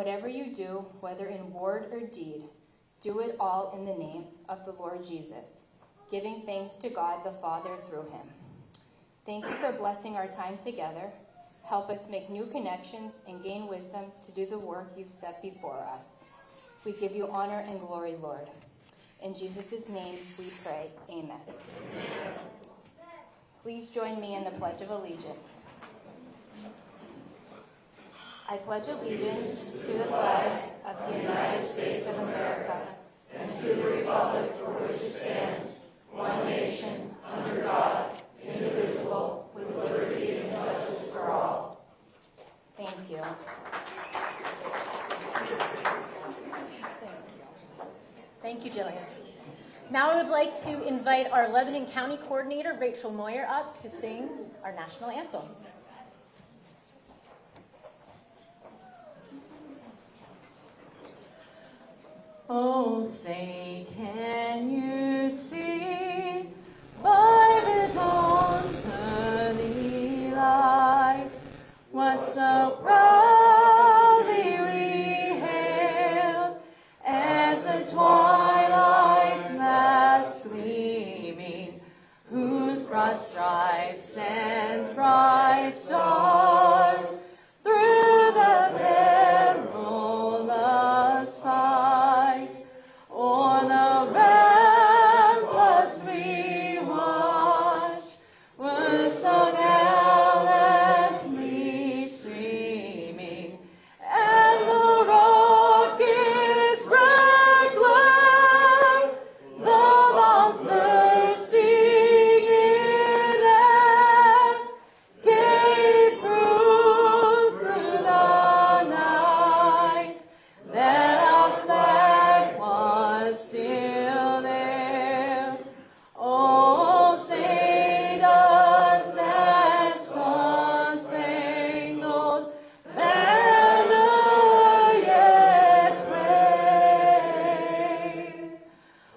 whatever you do, whether in word or deed, do it all in the name of the Lord Jesus, giving thanks to God the Father through him. Thank you for blessing our time together. Help us make new connections and gain wisdom to do the work you've set before us. We give you honor and glory, Lord. In Jesus' name we pray, amen. Please join me in the Pledge of Allegiance. I pledge allegiance to the flag of the United States of America and to the republic for which it stands, one nation, under God, indivisible, with liberty and justice for all. Thank you. Thank you, Jillian. Now I would like to invite our Lebanon County Coordinator, Rachel Moyer, up to sing our national anthem. Oh, say, can you see by the dawn's early light what so proudly we hailed at the twilight's last gleaming, whose broad stripes and bright stars through the perilous fight o'er the ramparts we watched were so gallantly streaming, and the rockets' red glare, the bombs bursting in air, gave proof through the night that our flag was still there. Oh, say does that star-spangled banner yet wave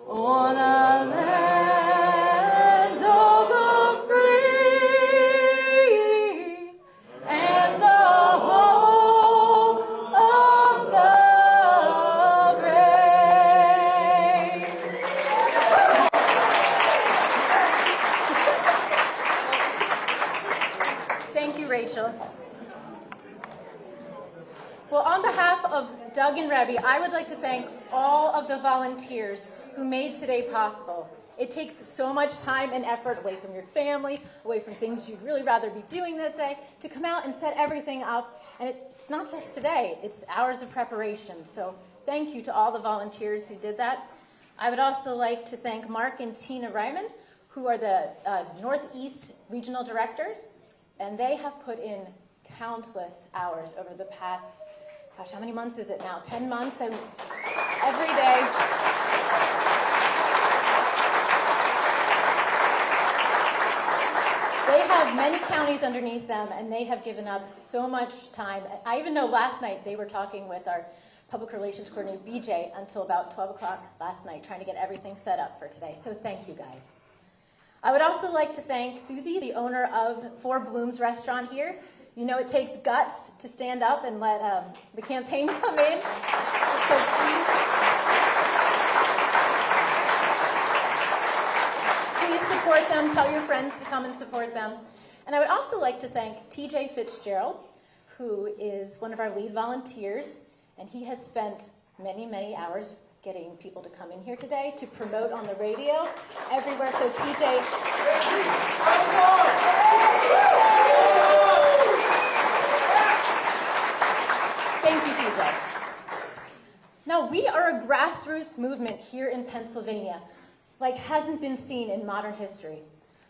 o'er the land of the free and the home of the brave? Thank you, Rachel. Well, on behalf of Doug and Rebby, I would like to thank all of the volunteers who made today possible. It takes so much time and effort away from your family, away from things you'd really rather be doing that day, to come out and set everything up. And it's not just today, it's hours of preparation. So thank you to all the volunteers who did that. I would also like to thank Mark and Tina Ryman, who are the Northeast Regional Directors, and they have put in countless hours over the past, gosh, how many months is it now? 10 months, and every day. They have many counties underneath them, and they have given up so much time. I even know last night they were talking with our Public Relations Coordinator, BJ, until about 12 o'clock last night, trying to get everything set up for today. So thank you, guys. I would also like to thank Susie, the owner of Four Blooms restaurant here. You know it takes guts to stand up and let the campaign come in. So please support them. Tell your friends to come and support them. And I would also like to thank TJ Fitzgerald, who is one of our lead volunteers, and he has spent many, many hours getting people to come in here today to promote on the radio everywhere. So TJ, thank you, TJ. Now, we are a grassroots movement here in Pennsylvania, like hasn't been seen in modern history.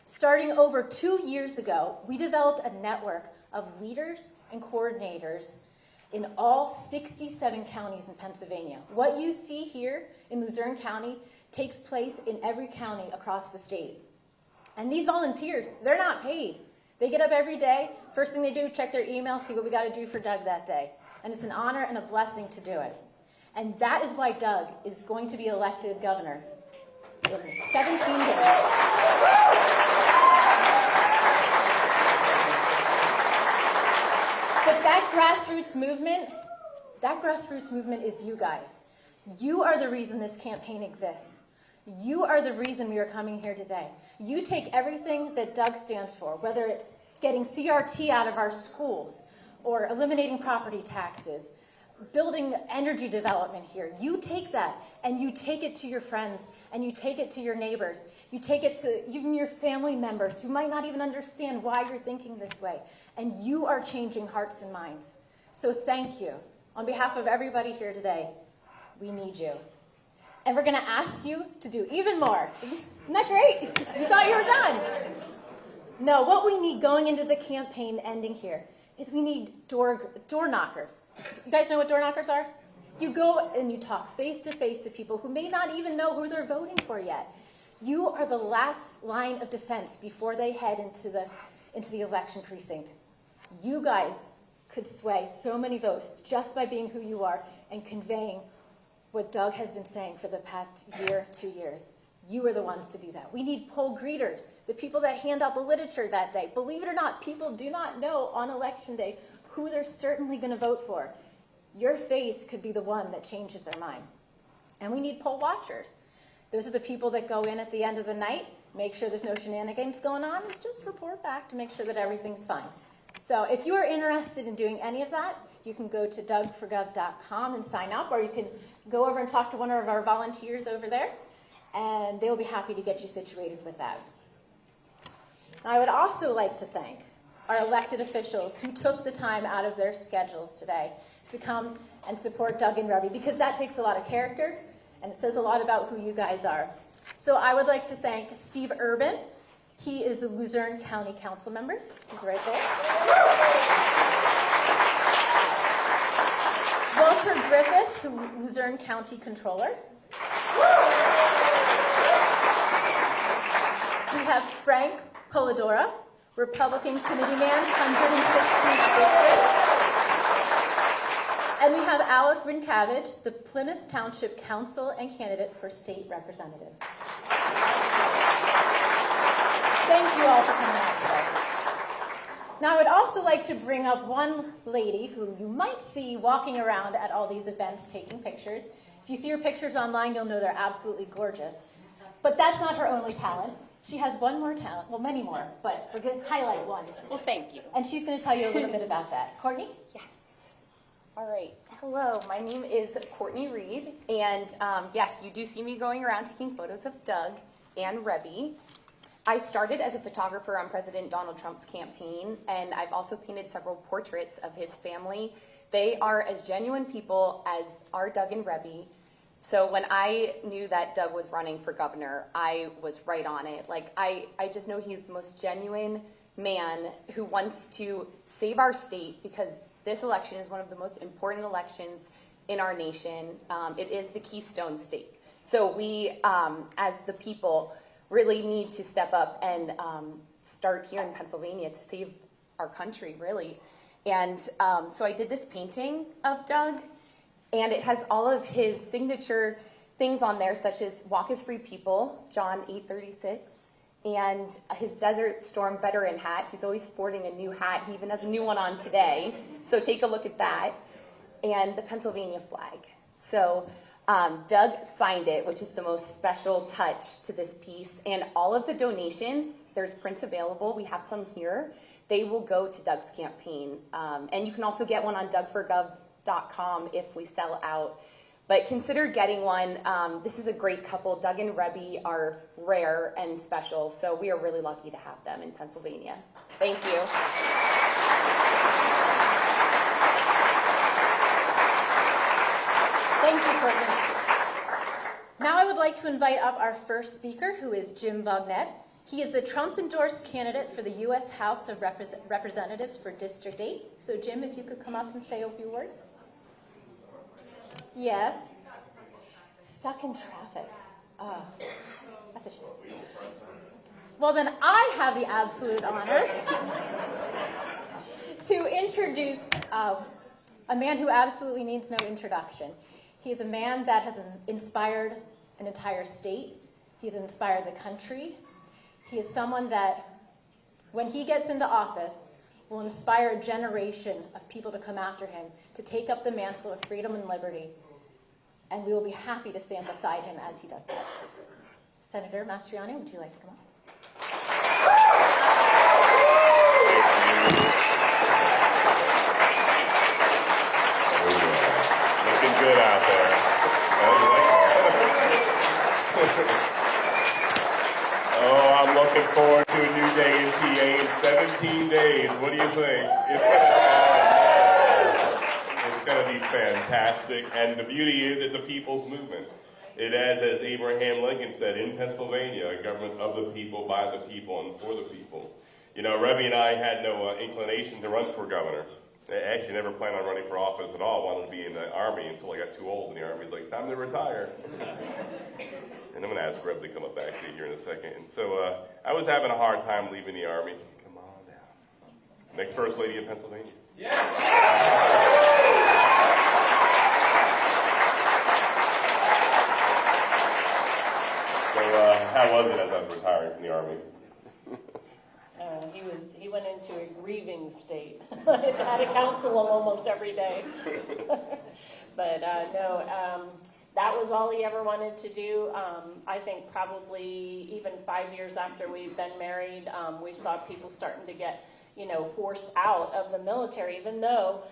Starting over 2 years ago, we developed a network of leaders and coordinators in all 67 counties in Pennsylvania. What you see here in Luzerne County takes place in every county across the state. And these volunteers, they're not paid. They get up every day, first thing they do, check their email, see what we got to do for Doug that day. And it's an honor and a blessing to do it. And that is why Doug is going to be elected governor in 17 days. But that grassroots movement, That grassroots movement is you guys. You are the reason this campaign exists. You are the reason we are coming here today. You take everything that Doug stands for, whether it's getting CRT out of our schools or eliminating property taxes, building energy development here. You take that and you take it to your friends and you take it to your neighbors. You take it to even your family members who might not even understand why you're thinking this way. And you are changing hearts and minds. So thank you. On behalf of everybody here today, we need you. And we're going to ask you to do even more. Isn't that great? You thought you were done. No, what we need going into the campaign ending here is we need door knockers. You guys know what door knockers are? You go and you talk face to face to people who may not even know who they're voting for yet. You are the last line of defense before they head into the election precinct. You guys could sway so many votes just by being who you are and conveying what Doug has been saying for the past year, 2 years. You are the ones to do that. We need poll greeters, the people that hand out the literature that day. Believe it or not, people do not know on election day who they're certainly going to vote for. Your face could be the one that changes their mind. And we need poll watchers. Those are the people that go in at the end of the night, make sure there's no shenanigans going on, and just report back to make sure that everything's fine. So if you are interested in doing any of that, you can go to dougforgov.com and sign up, or you can go over and talk to one of our volunteers over there, and they'll be happy to get you situated with that. Now, I would also like to thank our elected officials who took the time out of their schedules today to come and support Doug and Rebby, because that takes a lot of character, and it says a lot about who you guys are. So I would like to thank Steve Urban. He is the Luzerne County Council member. He's right there. Walter Griffith, who Luzerne County Controller. We have Frank Polidora, Republican Committeeman, 116th District. And we have Alec Rinkavage, the Plymouth Township Council and candidate for state representative. Thank you all for coming out today. Now, I would also like to bring up one lady who you might see walking around at all these events taking pictures. If you see her pictures online, you'll know they're absolutely gorgeous. But that's not her only talent. She has one more talent, well, many more, but we're going to highlight one. Well, thank you. And she's going to tell you a little bit about that. Courtney? Yes. All right. Hello, my name is Courtney Reed, and yes, you do see me going around taking photos of Doug and Rebby. I started as a photographer on President Donald Trump's campaign, and I've also painted several portraits of his family. They are as genuine people as are Doug and Rebby. So when I knew that Doug was running for governor, I was right on it. Like, I just know he's the most genuine man who wants to save our state, because this election is one of the most important elections in our nation. It is the Keystone State. So we, as the people, really need to step up and start here in Pennsylvania to save our country, really. And so I did this painting of Doug, and it has all of his signature things on there, such as Walk as Free People, John 8:36, and his Desert Storm veteran hat. He's always sporting a new hat. He even has a new one on today. So take a look at that. And the Pennsylvania flag. So Doug signed it, which is the most special touch to this piece. And all of the donations, there's prints available. We have some here. They will go to Doug's campaign. And you can also get one on dougforgov.com if we sell out. But consider getting one. This is a great couple. Doug and Rebby are rare and special, so we are really lucky to have them in Pennsylvania. Thank you. Thank you, Courtney. Now I would like to invite up our first speaker, who is Jim Bognett. He is the Trump-endorsed candidate for the U.S. House of Representatives for District 8. So Jim, if you could come up and say a few words. Yes. Stuck in traffic. Oh, that's a shame. Well, then I have the absolute honor to introduce a man who absolutely needs no introduction. He is a man that has inspired an entire state. He's inspired the country. He is someone that, when he gets into office, will inspire a generation of people to come after him, to take up the mantle of freedom and liberty, and we will be happy to stand beside him as he does that. Senator Mastriano, would you like to come up? Looking good out there. Oh, I'm looking forward to a new day in TA in 17 days. What do you think? It's going to be fantastic. And the beauty is it's a people's movement. It is, as Abraham Lincoln said, in Pennsylvania, a government of the people, by the people, and for the people. You know, Rebbe and I had no inclination to run for governor. I actually never planned on running for office at all. I wanted to be in the Army until I got too old in the Army. It's like, time to retire. And I'm going to ask Reb to come up actually here in a second. And so I was having a hard time leaving the Army. Come on down. Next First Lady of Pennsylvania. Yes! So how was it as I was retiring from the Army? He went into a grieving state. Had a counsel almost every day. But no, that was all he ever wanted to do. I think probably even 5 years after we'd been married, we saw people starting to get, forced out of the military, even though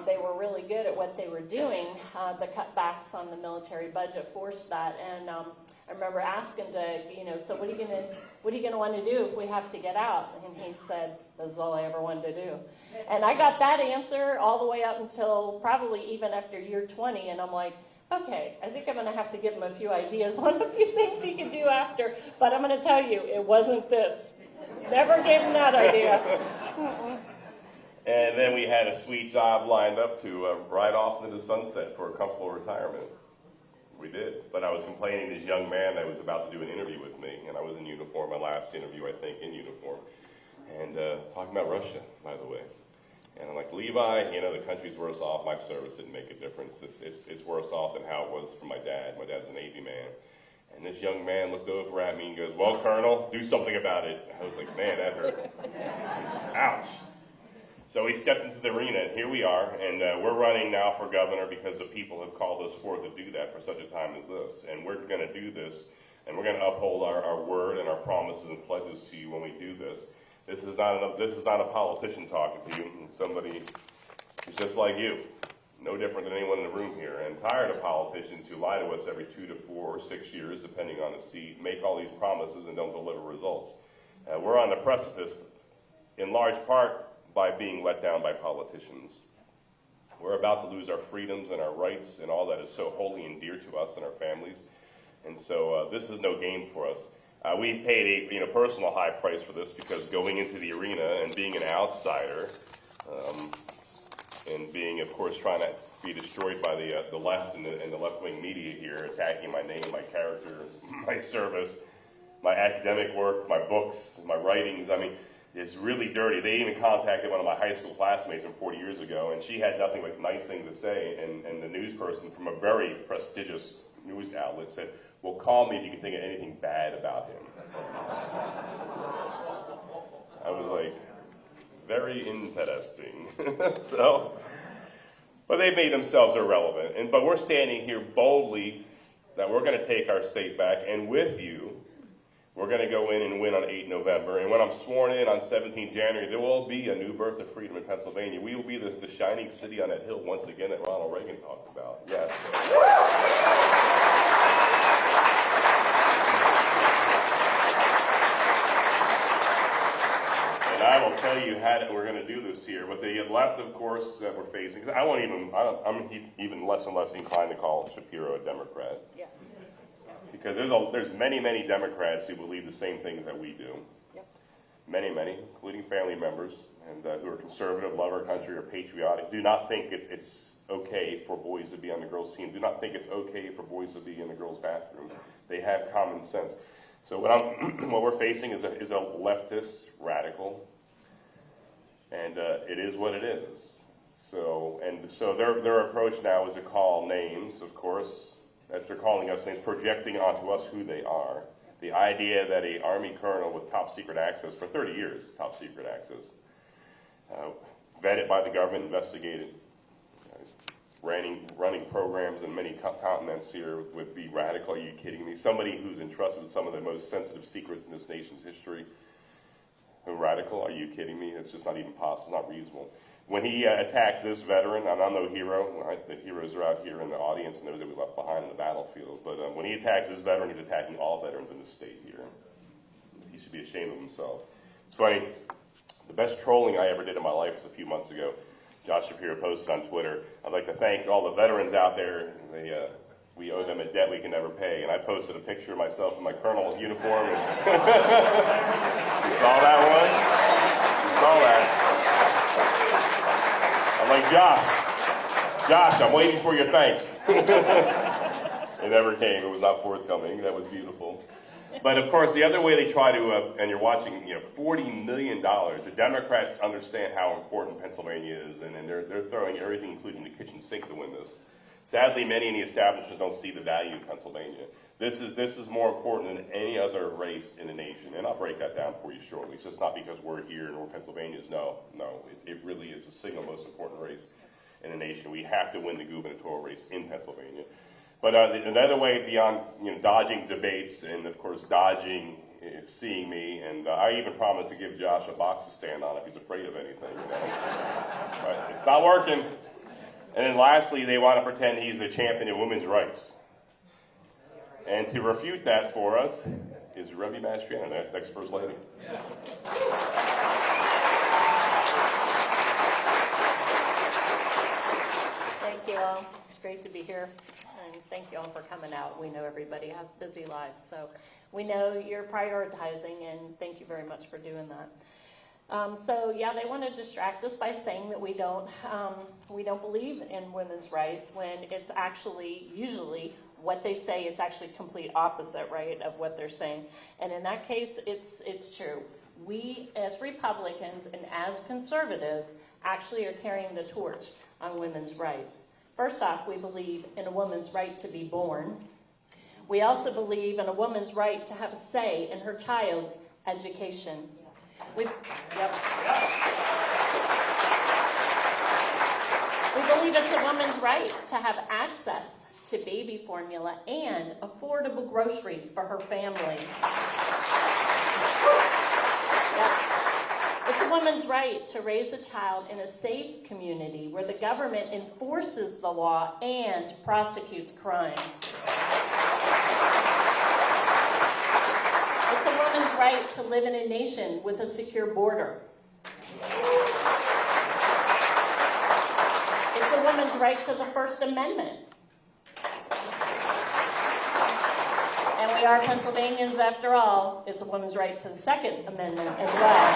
they were really good at what they were doing. The cutbacks on the military budget forced that, and I remember asking to, so what are you gonna want to do if we have to get out? And he said, "This is all I ever wanted to do." And I got that answer all the way up until probably even after year 20, and I'm like, okay, I think I'm going to have to give him a few ideas on a few things he could do after, but I'm going to tell you, it wasn't this. Never gave him that idea. And then we had a sweet job lined up to ride off into the sunset for a comfortable retirement. We did. But I was complaining to this young man that was about to do an interview with me, and I was in uniform, my last interview, I think, in uniform, and talking about Russia, by the way. And I'm like, Levi, the country's worse off. My service didn't make a difference. It's worse off than how it was for my dad. My dad's a Navy man. And this young man looked over at me and goes, "Well, Colonel, do something about it." I was like, man, that hurt. Ouch. So he stepped into the arena, and here we are. And we're running now for governor because the people have called us forth to do that for such a time as this. And we're going to do this, and we're going to uphold our word and our promises and pledges to you when we do this. This is not a politician talking to you. It's somebody who's just like you, no different than anyone in the room here. And tired of politicians who lie to us every 2 to 4 or 6 years, depending on the seat, make all these promises and don't deliver results. We're on the precipice, in large part, by being let down by politicians. We're about to lose our freedoms and our rights and all that is so holy and dear to us and our families. And so this is no game for us. We've paid a personal high price for this because going into the arena and being an outsider and being, of course, trying to be destroyed by the left and the left-wing media here, attacking my name, my character, my service, my academic work, my books, my writings. I mean, it's really dirty. They even contacted one of my high school classmates from 40 years ago, and she had nothing but nice things to say. And the news person from a very prestigious news outlet said, "Well, call me if you can think of anything bad about him." I was like, very interesting. But they've made themselves irrelevant. But we're standing here boldly that we're going to take our state back, and with you, we're going to go in and win on 8 November. And when I'm sworn in on 17 January, there will be a new birth of freedom in Pennsylvania. We will be the shining city on that hill once again that Ronald Reagan talked about. Yes. And I will tell you how we're going to do this here. But the left, of course, that we're facing, I'm even less and less inclined to call Shapiro a Democrat. Yeah. Because there's many, many Democrats who believe the same things that we do. Yep. Many, including family members, and who are conservative, love our country, are patriotic, do not think it's okay for boys to be on the girls' team, do not think it's okay for boys to be in the girls' bathroom. They have common sense. So what we're facing is a leftist radical, and it is what it is. So their approach now is to call names, of course, as they're calling us names, projecting onto us who they are. The idea that an Army colonel with top secret access for 30 years, top secret access, vetted by the government, investigated. Running programs in many continents here would be radical. Are you kidding me? Somebody who's entrusted with some of the most sensitive secrets in this nation's history. Radical? Are you kidding me? It's just not even possible. It's not reasonable. When he attacks this veteran, and I'm no hero. Right? The heroes are out here in the audience and those that we left behind in the battlefield. But when he attacks this veteran, he's attacking all veterans in the state here. He should be ashamed of himself. It's funny. The best trolling I ever did in my life was a few months ago. Josh Shapiro posted on Twitter, "I'd like to thank all the veterans out there. We owe them a debt we can never pay." And I posted a picture of myself in my colonel uniform. And you saw that one? You saw that? I'm like, Josh, I'm waiting for your thanks. It never came. It was not forthcoming. That was beautiful. But of course, the other way they try to, and you're watching, $40 million. The Democrats understand how important Pennsylvania is, and they're throwing everything, including the kitchen sink, to win this. Sadly, many in the establishment don't see the value of Pennsylvania. This is more important than any other race in the nation, and I'll break that down for you shortly. So it's not because we're here and we're Pennsylvanians. No, it really is the single most important race in the nation. We have to win the gubernatorial race in Pennsylvania. But another way beyond dodging debates and, of course, dodging seeing me, and I even promised to give Josh a box to stand on if he's afraid of anything. But it's not working. And then lastly, they want to pretend he's a champion of women's rights. And to refute that for us is Rebbe Mastriano, the next First Lady. Thank you all. It's great to be here. And thank you all for coming out. We know everybody has busy lives, so we know you're prioritizing, and thank you very much for doing that. So yeah, they want to distract us by saying that we don't believe in women's rights, when it's actually usually what they say. It's actually complete opposite, right, of what they're saying. And in that case, it's true. We as Republicans and as conservatives actually are carrying the torch on women's rights. First off, we believe in a woman's right to be born. We also believe in a woman's right to have a say in her child's education. We believe it's a woman's right to have access to baby formula and affordable groceries for her family. It's a woman's right to raise a child in a safe community where the government enforces the law and prosecutes crime. It's a woman's right to live in a nation with a secure border. It's a woman's right to the First Amendment. And we are Pennsylvanians after all. It's a woman's right to the Second Amendment as well.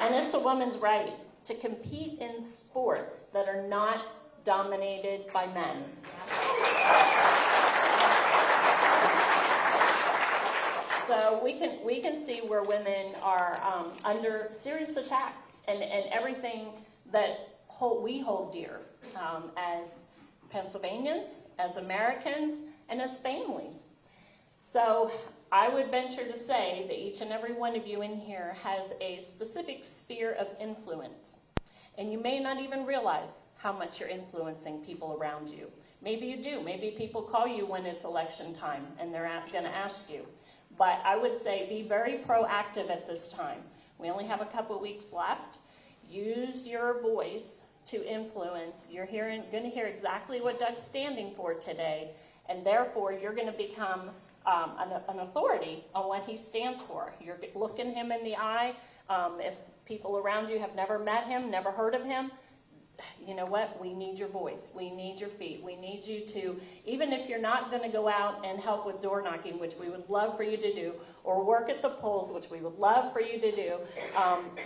And it's a woman's right to compete in sports that are not dominated by men. So we can see where women are under serious attack, and everything that we hold dear as Pennsylvanians, as Americans, and as families. So I would venture to say that each and every one of you in here has a specific sphere of influence, and you may not even realize how much you're influencing people around you. Maybe you do. Maybe people call you when it's election time and they're going to ask you. But I would say be very proactive at this time. We only have a couple weeks left. Use your voice to influence. You're going to hear exactly what Doug's standing for today, and therefore you're going to become an authority on what he stands for. You're looking him in the eye. If people around you have never met him, never heard of him, you know what? We need your voice. We need your feet. We need you to, even if you're not going to go out and help with door knocking, which we would love for you to do, or work at the polls, which we would love for you to do,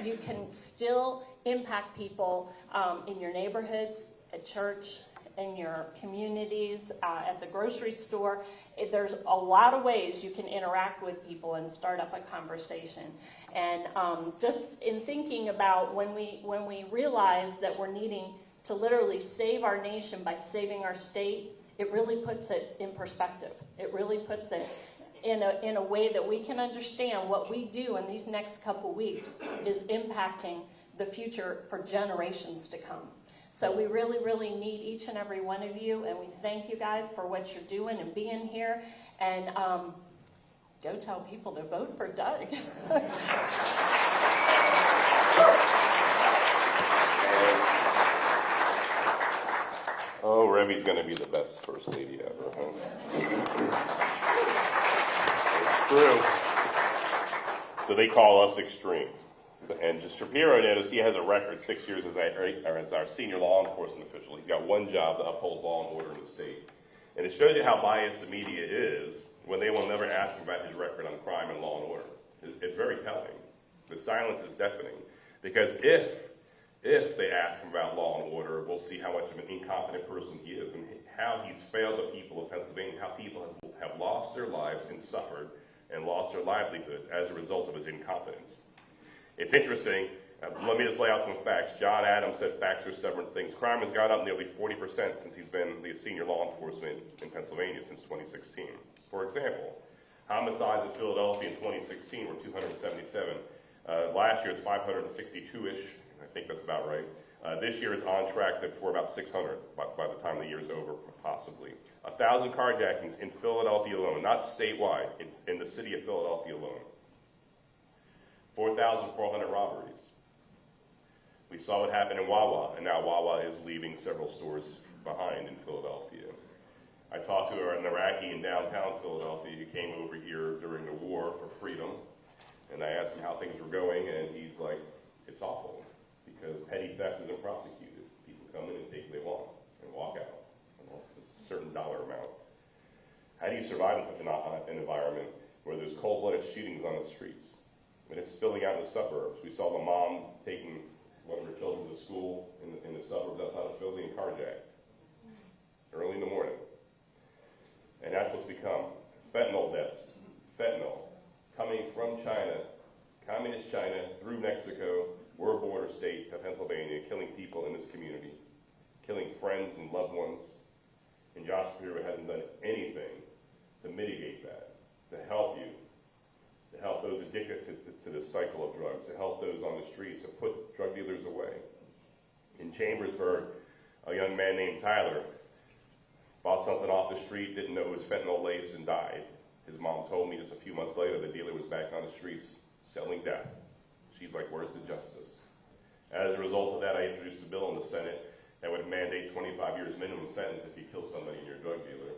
you can still impact people in your neighborhoods, at church, in your communities, at the grocery store. There's a lot of ways you can interact with people and start up a conversation. And just in thinking about when we realize that we're needing to literally save our nation by saving our state, it really puts it in perspective. It really puts it in a way that we can understand what we do in these next couple weeks is impacting the future for generations to come. So we really, really need each and every one of you, and we thank you guys for what you're doing and being here. And go tell people to vote for Doug. Oh, Rebby's going to be the best first lady ever, huh? It's true. So they call us extreme. And just Shapiro noticed he has a record, 6 years as our senior law enforcement official. He's got one job, to uphold law and order in the state. And it shows you how biased the media is when they will never ask him about his record on crime and law and order. It's very telling. The silence is deafening. Because if they ask him about law and order, we'll see how much of an incompetent person he is and how he's failed the people of Pennsylvania, how people have lost their lives and suffered and lost their livelihoods as a result of his incompetence. It's interesting. Let me just lay out some facts. John Adams said facts are stubborn things. Crime has gone up nearly 40% since he's been the senior law enforcement in Pennsylvania since 2016. For example, homicides in Philadelphia in 2016 were 277. Last year it's 562-ish. I think that's about right. This year it's on track for about 600 by the time the year's over, possibly. 1,000 carjackings in Philadelphia alone, not statewide. It's in the city of Philadelphia alone. 4,400 robberies. We saw what happened in Wawa, and now Wawa is leaving several stores behind in Philadelphia. I talked to an Iraqi in downtown Philadelphia who came over here during the war for freedom, and I asked him how things were going, and he's like, it's awful, because petty theft isn't prosecuted. People come in and take what they want and walk out. And that's a certain dollar amount. How do you survive in such an environment where there's cold-blooded shootings on the streets? And it's spilling out in the suburbs. We saw the mom taking one of her children to school in the suburbs outside of Philly and carjacked early in the morning. And that's what's become fentanyl deaths. Fentanyl coming from China, communist China, through Mexico. We're a border state of Pennsylvania, killing people in this community, killing friends and loved ones. And Josh Shapiro hasn't done anything to mitigate that, to help you, to help those addicted to this cycle of drugs, to help those on the streets, to put drug dealers away. In Chambersburg, a young man named Tyler bought something off the street, didn't know it was fentanyl laced, and died. His mom told me just a few months later the dealer was back on the streets selling death. She's like, where's the justice? As a result of that, I introduced a bill in the Senate that would mandate 25 years minimum sentence if you kill somebody and you're a drug dealer.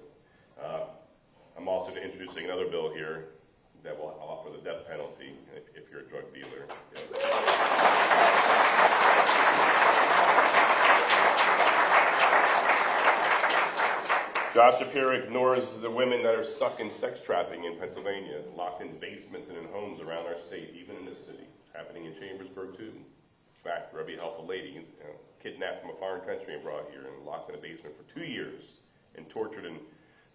I'm also introducing another bill here that will offer the death penalty if you're a drug dealer. Josh Shapiro ignores the women that are stuck in sex trafficking in Pennsylvania, locked in basements and in homes around our state, even in this city, happening in Chambersburg too. In fact, Rebbe helped a lady kidnapped from a foreign country and brought here and locked in a basement for 2 years and tortured and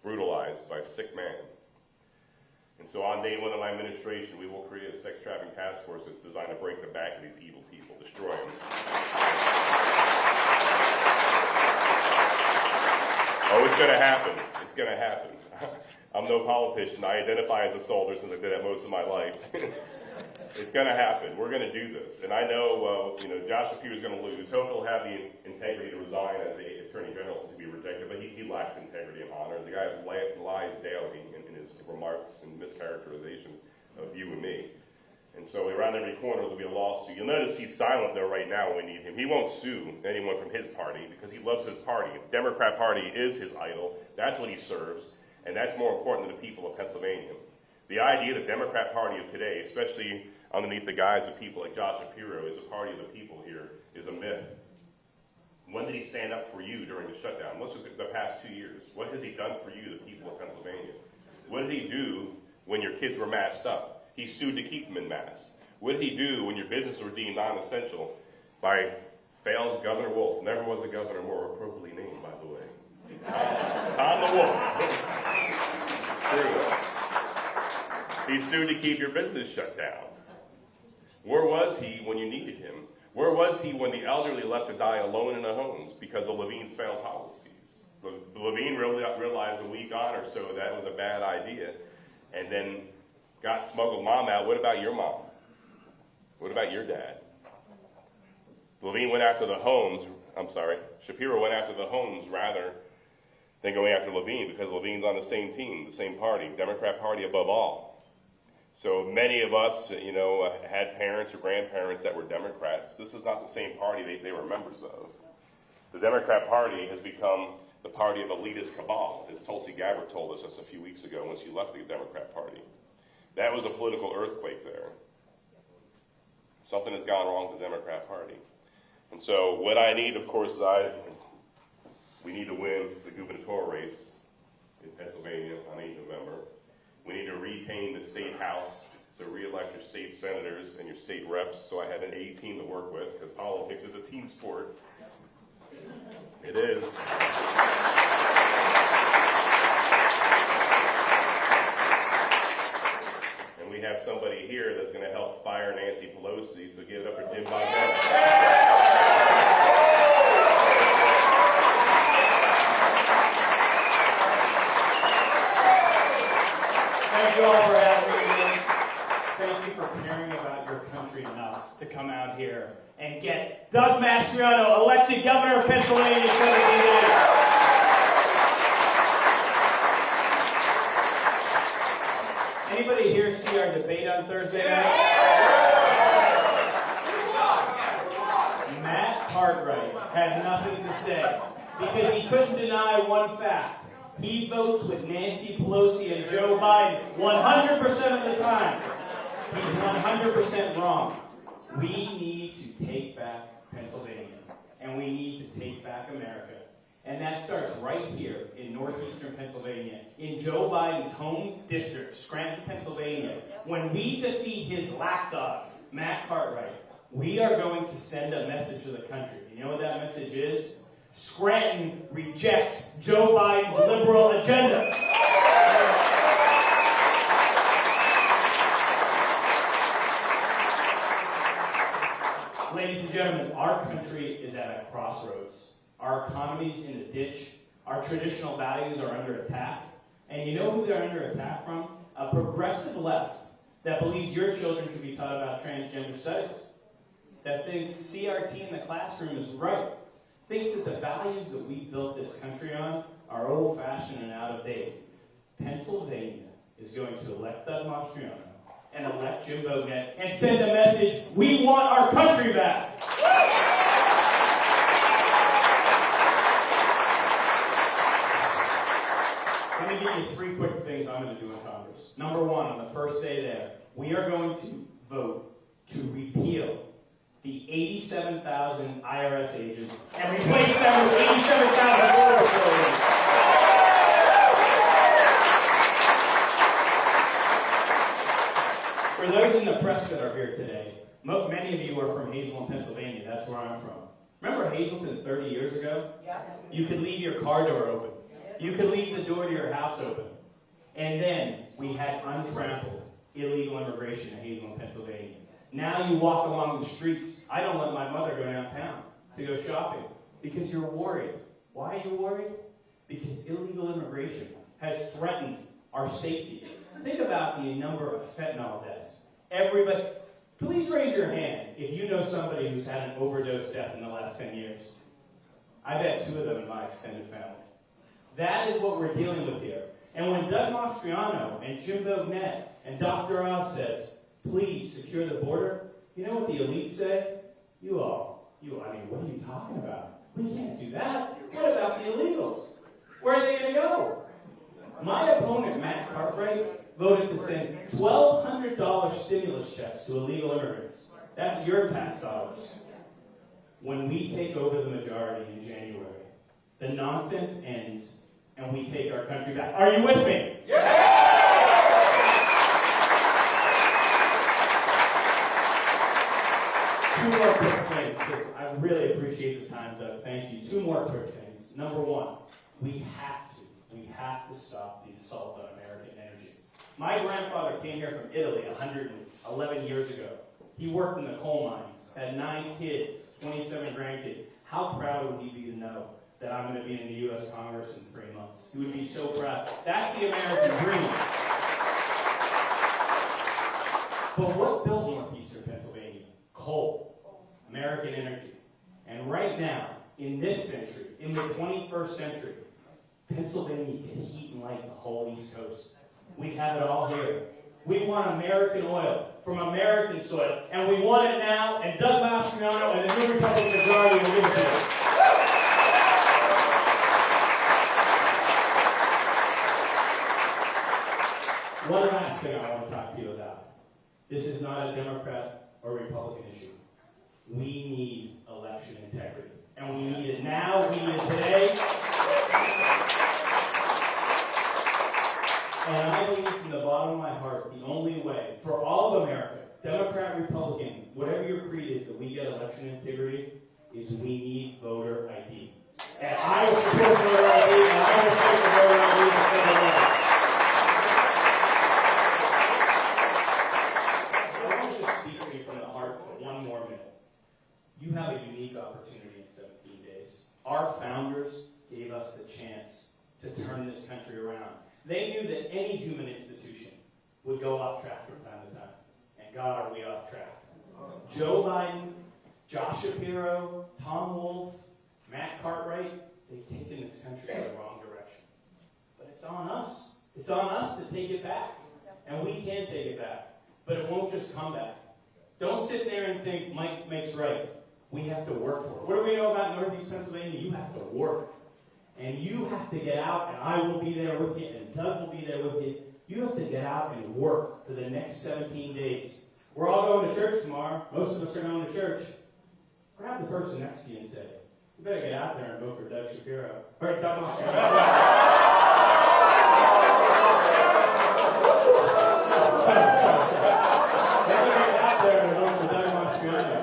brutalized by a sick man. And so on day one of my administration, we will create a sex trafficking task force that's designed to break the back of these evil people, destroy them. Oh, it's going to happen. It's going to happen. I'm no politician. I identify as a soldier since I did that most of my life. It's going to happen. We're going to do this. And I know, Josh Shapiro is going to lose. Hopefully he'll have the integrity to resign as a attorney general since he'll be rejected, but he lacks integrity and honor. The guy lies daily in his remarks and mischaracterizations of you and me. And so around every corner there'll be a lawsuit. You'll notice he's silent though right now when we need him. He won't sue anyone from his party because he loves his party. The Democrat Party is his idol. That's what he serves. And that's more important than the people of Pennsylvania. The idea of the Democrat Party of today, especially underneath the guise of people like Josh Shapiro, is a party of the people here, is a myth. When did he stand up for you during the shutdown? What's the past 2 years? What has he done for you, the people of Pennsylvania? What did he do when your kids were masked up? He sued to keep them in masks. What did he do when your business was deemed non-essential by failed Governor Wolf? Never was a governor more appropriately named, by the way. Tom the Wolf. True. He sued to keep your business shut down. Where was he when you needed him? Where was he when the elderly left to die alone in their homes because of Levine's failed policies? Levine realized a week on or so that was a bad idea. and then got smuggled mom out. What about your mom? What about your dad? Levine went after the homes, Shapiro went after the homes rather than going after Levine, because Levine's on the same team, the same party, Democrat Party above all. So many of us, had parents or grandparents that were Democrats. This is not the same party they were members of. The Democrat Party has become the party of elitist cabal, as Tulsi Gabbard told us just a few weeks ago when she left the Democrat Party. That was a political earthquake there. Something has gone wrong with the Democrat Party. And so what I need, of course, is we need to win the gubernatorial race in Pennsylvania on 8 November. We need to retain the state house, so re-elect your state senators and your state reps, so I have an A team to work with, because politics is a team sport. It is. And we have somebody here that's going to help fire Nancy Pelosi, so give it up for Jim Biden. Thank you all for having me. Thank you for caring about your country enough to come out here and get Doug Mastriano elected governor of Pennsylvania in 17 days. Anybody here see our debate on Thursday night? Matt Cartwright had nothing to say because he couldn't deny one fact. He votes with Nancy Pelosi and Joe Biden 100% of the time. He's 100% wrong. We need to take back Pennsylvania, and we need to take back America. And that starts right here in northeastern Pennsylvania, in Joe Biden's home district, Scranton, Pennsylvania. When we defeat his lapdog, Matt Cartwright, we are going to send a message to the country. You know what that message is? Scranton rejects Joe Biden's liberal agenda. Ladies and gentlemen, our country is at a crossroads. Our economy's in a ditch. Our traditional values are under attack. And you know who they're under attack from? A progressive left that believes your children should be taught about transgender studies. That thinks CRT in the classroom is right. Thinks that the values that we built this country on are old-fashioned and out of date. Pennsylvania is going to elect Doug Mastriano and elect Jim Bognett and send a message, we want our country back. Let me give you 3 quick things I'm going to do in Congress. Number 1, on the first day there, we are going to vote to repeal the 87,000 IRS agents and replace them with 87,000 border patrol agents. For those in the press that are here today, many of you are from Hazleton, Pennsylvania. That's where I'm from. Remember Hazleton 30 years ago? Yeah. You could leave your car door open. You could leave the door to your house open. And then we had untrampled illegal immigration in Hazleton, Pennsylvania. Now you walk along the streets. I don't let my mother go downtown to go shopping because you're worried. Why are you worried? Because illegal immigration has threatened our safety. Think about the number of fentanyl deaths. Everybody, please raise your hand if you know somebody who's had an overdose death in the last 10 years. I've had 2 of them in my extended family. That is what we're dealing with here. And when Doug Mastriano and Jim Bognett and Dr. Oz says, please secure the border, you know what the elites say? I mean, what are you talking about? We can't do that. What about the illegals? Where are they going to go? My opponent, Matt Cartwright, voted to send $1,200 stimulus checks to illegal immigrants. That's your tax dollars. When we take over the majority in January, the nonsense ends and we take our country back. Are you with me? Yeah! Two more quick things, because I really appreciate the time, Doug. Thank you. 2 more quick things. Number 1, we have to stop the assault on American energy. My grandfather came here from Italy 111 years ago. He worked in the coal mines, had 9 kids, 27 grandkids. How proud would he be to know that I'm going to be in the U.S. Congress in 3 months? He would be so proud. That's the American dream. But what built northeastern Pennsylvania? Coal. American energy. And right now, in this century, in the 21st century, Pennsylvania can heat and light the whole East Coast. We have it all here. We want American oil from American soil, and we want it now, and Doug Mastriano and the new Republican majority will give it to us. One last thing I want to talk to you about. This is not a Democrat or Republican issue. We need election integrity. And we need it now, we need it today. And I believe from the bottom of my heart, the only way for all of America, Democrat, Republican, whatever your creed is, that we get election integrity, is we need voter ID. And I will support voter ID, and I will fight for voter ID for federal law. I want you to speak to me from the heart for one more minute. You have a unique opportunity in 17 days. Our founders gave us the chance to turn this country around. They knew that any human institution would go off track from time to time. And God, are we off track? Joe Biden, Josh Shapiro, Tom Wolf, Matt Cartwright, they've taken this country in the wrong direction. But it's on us. It's on us to take it back. And we can take it back. But it won't just come back. Don't sit there and think Mike makes right. We have to work for it. What do we know about Northeast Pennsylvania? You have to work. And you have to get out, and I will be there with you, and Doug will be there with you. You have to get out and work for the next 17 days. We're all going to church tomorrow. Most of us are going to church. Grab the person next to you and say, you better get out there and vote for Doug Shapiro. Or Doug Mastriano. Sorry. You better get out there and vote for Doug Mastriano.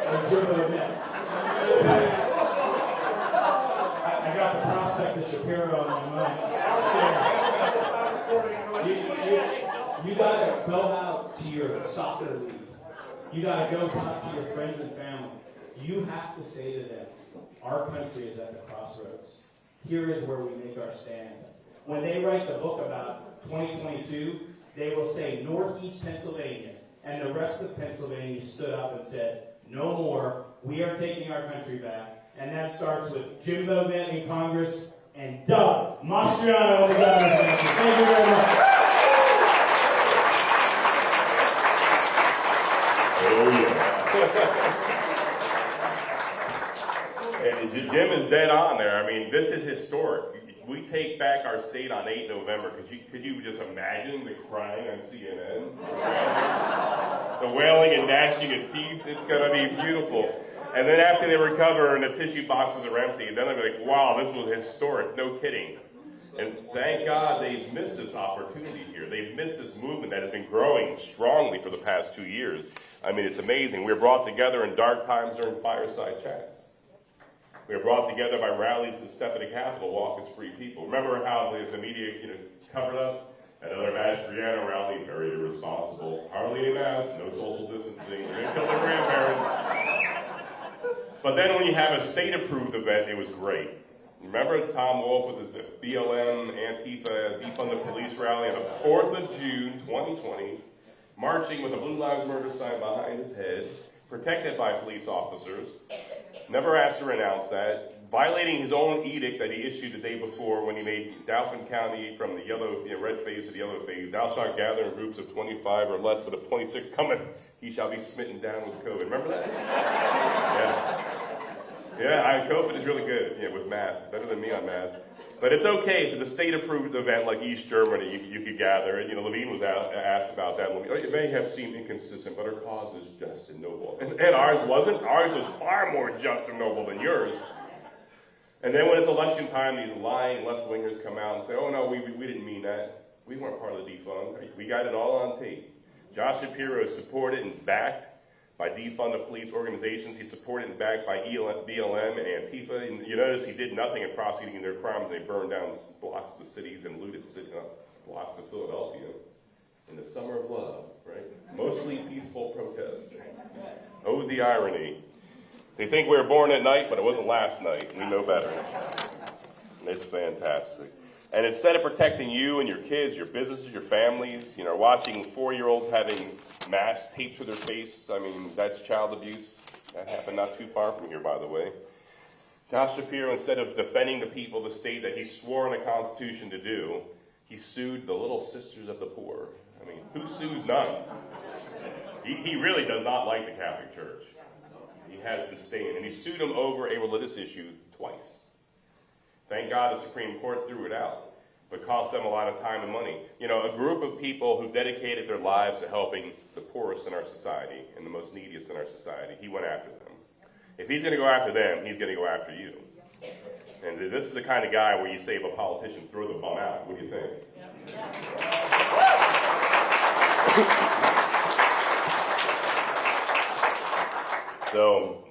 Or Jimbo Nick. I got the prospect of Shapiro on my mind. You got to go out to your soccer league. You got to go talk to your friends and family. You have to say to them, our country is at the crossroads. Here is where we make our stand. When they write the book about 2022, they will say Northeast Pennsylvania and the rest of Pennsylvania stood up and said, no more. We are taking our country back. And that starts with Jimbo Nick in Congress and Doug Mastriano in the governor's mansion. Thank you very much. And Jim is dead on there. I mean, this is historic. We take back our state on 8 November. Could you just imagine the crying on CNN? The wailing and gnashing of teeth? It's going to be beautiful. And then after they recover and the tissue boxes are empty, then they'll be like, wow, this was historic. No kidding. And thank God they've missed this opportunity here. They've missed this movement that has been growing strongly for the past 2 years. I mean, it's amazing. We were brought together in dark times during fireside chats. We were brought together by rallies to step in the Capitol, walk as free people. Remember how the media covered us? Another Mastriano rally, very irresponsible. Hardly a mask, no social distancing. We're going to kill their grandparents. But then when you have a state-approved event, it was great. Remember Tom Wolf with his BLM, Antifa, Defund the Police rally on the 4th of June, 2020, marching with a Blue Lives Matter sign behind his head, protected by police officers, never asked to renounce that, violating his own edict that he issued the day before when he made Dauphin County from the red phase to the yellow phase. Thou shalt gather in groups of 25 or less, but if 26 cometh, he shall be smitten down with COVID. Remember that? Yeah, COVID is really good with math. Better than me on math. But it's okay for the state-approved event like East Germany, you could gather. And, Levine was asked about that. It may have seemed inconsistent, but our cause is just and noble. And ours wasn't. Ours was far more just and noble than yours. And then when it's election time, these lying left-wingers come out and say, oh, no, we didn't mean that. We weren't part of the defund. We got it all on tape. Josh Shapiro is supported and backed by defund the police organizations. He's supported and backed by BLM and Antifa. And you notice he did nothing in prosecuting their crimes. They burned down blocks of cities and looted blocks of Philadelphia in the summer of love, right? Mostly peaceful protests. Oh, the irony. They think we were born at night, but it wasn't last night. We know better. It's fantastic. And instead of protecting you and your kids, your businesses, your families, watching 4-year-olds having masks taped to their face, I mean, that's child abuse. That happened not too far from here, by the way. Josh Shapiro, instead of defending the people of the state that he swore in the Constitution to do, he sued the Little Sisters of the Poor. I mean, who sues nuns? He really does not like the Catholic Church. He has disdain, and he sued them over a religious issue twice. Thank God the Supreme Court threw it out, but cost them a lot of time and money. A group of people who dedicated their lives to helping the poorest in our society and the most neediest in our society, he went after them. If he's going to go after them, he's going to go after you. And this is the kind of guy where you save a politician, throw the bum out. What do you think? So,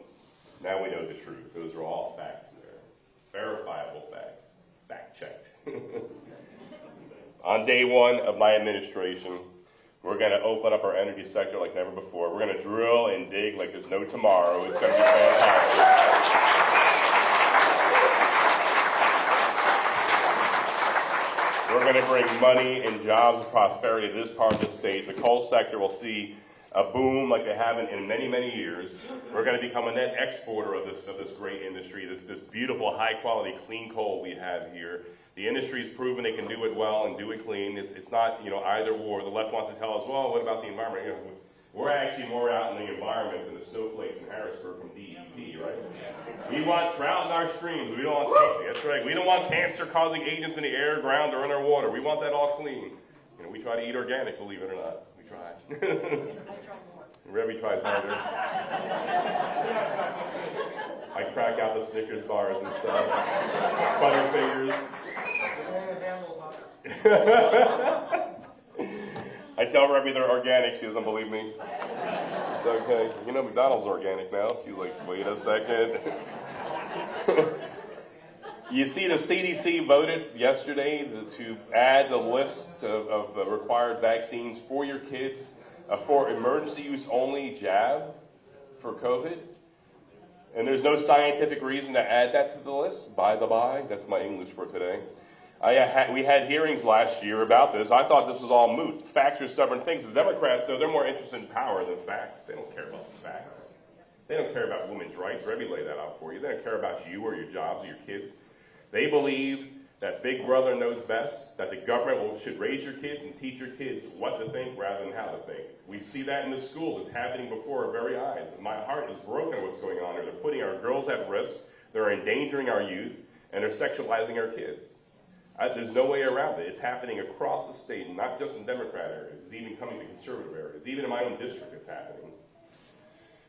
now we know the truth. Those are all facts there. Verifiable facts. Fact-checked. On day one of my administration, we're going to open up our energy sector like never before. We're going to drill and dig like there's no tomorrow. It's going to be fantastic. We're going to bring money and jobs and prosperity to this part of the state. The coal sector will see a boom like they haven't in many, many years. We're going to become a net exporter of this great industry, this beautiful, high-quality, clean coal we have here. The industry's proven they can do it well and do it clean. It's not, either or. The left wants to tell us, well, what about the environment? We're actually more out in the environment than the snowflakes in Harrisburg from DEP, right? We want trout in our streams. We don't want, that's right. We don't want cancer-causing agents in the air, ground, or in our water. We want that all clean. We try to eat organic, believe it or not. We try. I try more. Remy tries harder. I crack out the Snickers bars and stuff. Butterfingers. I tell Remy they're organic. She doesn't believe me. It's okay. McDonald's organic now. She's like, wait a second. You see, the CDC voted yesterday to add the list of required vaccines for your kids for emergency use only jab for COVID. And there's no scientific reason to add that to the list, by the by. That's my English for today. We had hearings last year about this. I thought this was all moot. Facts are stubborn things. The Democrats, though, they're more interested in power than facts. They don't care about the facts. They don't care about women's rights. Remy laid that out for you. They don't care about you or your jobs or your kids. They believe that Big Brother knows best, that the government should raise your kids and teach your kids what to think rather than how to think. We see that in the schools. It's happening before our very eyes. My heart is broken what's going on here. They're putting our girls at risk. They're endangering our youth, and they're sexualizing our kids. There's no way around it. It's happening across the state, not just in Democrat areas. It's even coming to conservative areas. Even in my own district, it's happening.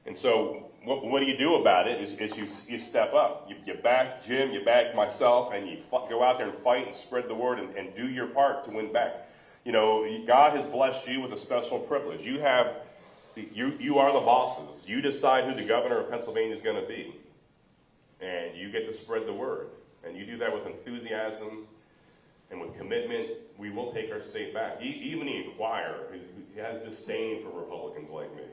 And so what do you do about it is you step up. You back Jim, you back myself, and you go out there and fight and spread the word and do your part to win back. God has blessed you with a special privilege. You are the bosses. You decide who the governor of Pennsylvania is going to be. And you get to spread the word. And you do that with enthusiasm and with commitment. We will take our state back. Even the Inquirer, who has disdain for Republicans like me.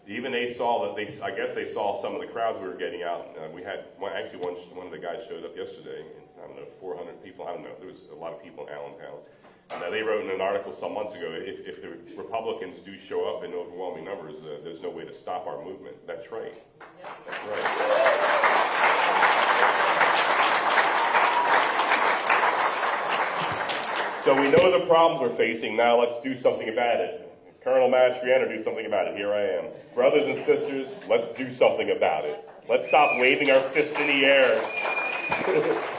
Even they saw that I guess they saw some of the crowds we were getting out. We had one of the guys showed up yesterday. I don't know, 400 people. I don't know. There was a lot of people in Allentown. They wrote in an article some months ago, if the Republicans do show up in overwhelming numbers, there's no way to stop our movement. That's right. That's right. So we know the problems we're facing. Now let's do something about it. Colonel Mastriano, do something about it. Here I am. Brothers and sisters, let's do something about it. Let's stop waving our fists in the air.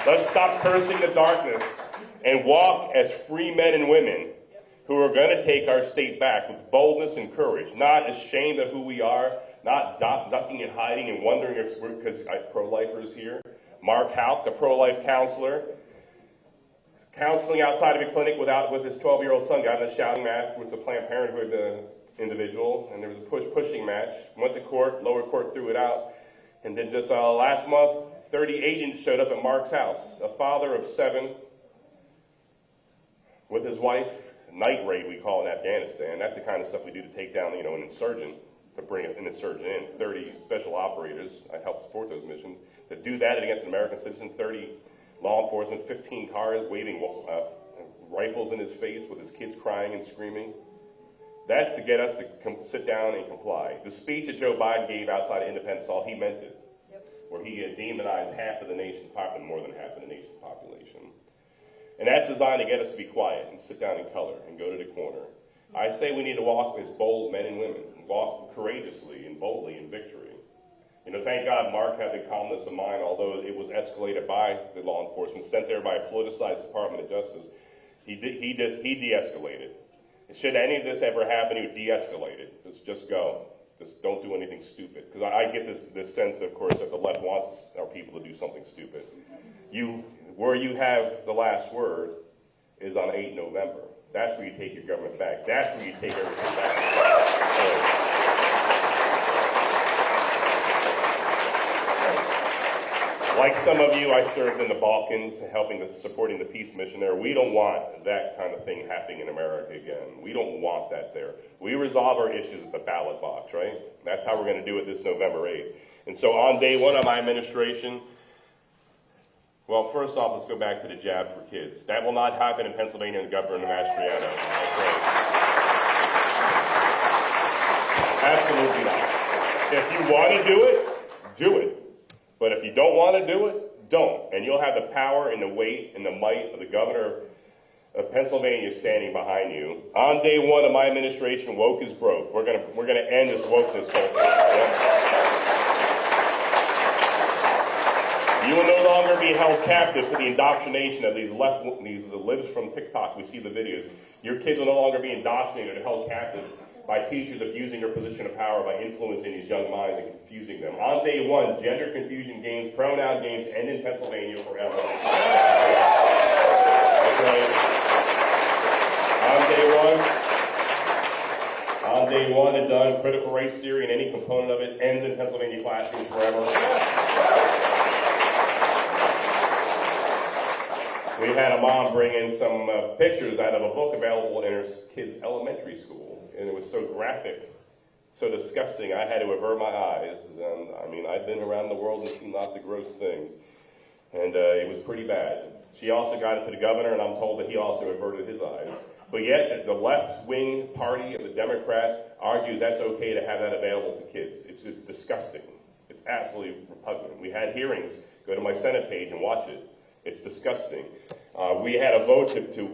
Let's stop cursing the darkness and walk as free men and women who are going to take our state back with boldness and courage, not ashamed of who we are, not ducking and hiding and wondering if we're, because pro-lifers here. Mark Houck, a pro-life counselor, counseling outside of a clinic with his 12-year-old son, got in a shouting match with the Planned Parenthood individual, and there was a pushing match. Went to court, lower court threw it out, and then just last month, 30 agents showed up at Mark's house, a father of 7, with his wife. Night raid, we call in Afghanistan. That's the kind of stuff we do to take down, an insurgent, to bring an insurgent in. 30 special operators, I help support those missions, to do that against an American citizen, 30 law enforcement, 15 cars waving rifles in his face with his kids crying and screaming. That's to get us to sit down and comply. The speech that Joe Biden gave outside of Independence Hall, he meant it, where he demonized half of the nation's population, more than half of the nation's population. And that's designed to get us to be quiet and sit down in color and go to the corner. I say we need to walk as bold men and women, walk courageously and boldly in victory. You know, thank God Mark had the calmness of mind, although it was escalated by the law enforcement, sent there by a politicized Department of Justice. He de-escalated. Should any of this ever happen, he would de-escalate it. Just go. Just don't do anything stupid. Because I get this sense, of course, that the left wants our people to do something stupid. Where you have the last word is on 8 November. That's where you take your government back. That's where you take everything back. Like some of you, I served in the Balkans, supporting the peace mission there. We don't want that kind of thing happening in America again. We don't want that there. We resolve our issues at the ballot box, right? That's how we're going to do it this November 8th. And so on day one of my administration, well, first off, let's go back to the jab for kids. That will not happen in Pennsylvania and Governor Mastriano. That's right. Absolutely not. If you want to do it, do it. But if you don't want to do it, don't. And you'll have the power and the weight and the might of the governor of Pennsylvania standing behind you. On day one of my administration, woke is broke. We're gonna end this wokeness culture. You will no longer be held captive to the indoctrination of these libs from TikTok. We see the videos. Your kids will no longer be indoctrinated or held captive by teachers abusing their position of power by influencing these young minds and confusing them. On day one, gender confusion games, pronoun games end in Pennsylvania forever. Okay. On day one and done, critical race theory and any component of it ends in Pennsylvania classrooms forever. We had a mom bring in some pictures out of a book available in her kid's elementary school. And it was so graphic, so disgusting, I had to avert my eyes. And I mean, I've been around the world and seen lots of gross things. And it was pretty bad. She also got it to the governor, and I'm told that he also averted his eyes. But yet, the left-wing party of the Democrat argues that's okay to have that available to kids. It's disgusting. It's absolutely repugnant. We had hearings. Go to my Senate page and watch it. It's disgusting. We had a vote to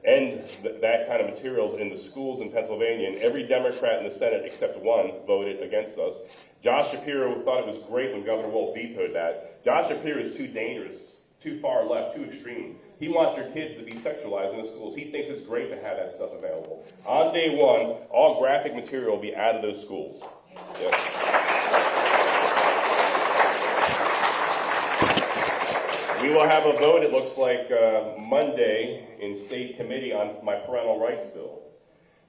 end that kind of materials in the schools in Pennsylvania, and every Democrat in the Senate except one voted against us. Josh Shapiro thought it was great when Governor Wolf vetoed that. Josh Shapiro is too dangerous, too far left, too extreme. He wants your kids to be sexualized in the schools. He thinks it's great to have that stuff available. On day one, all graphic material will be out of those schools. Yep. We will have a vote, it looks like, Monday in state committee on my parental rights bill.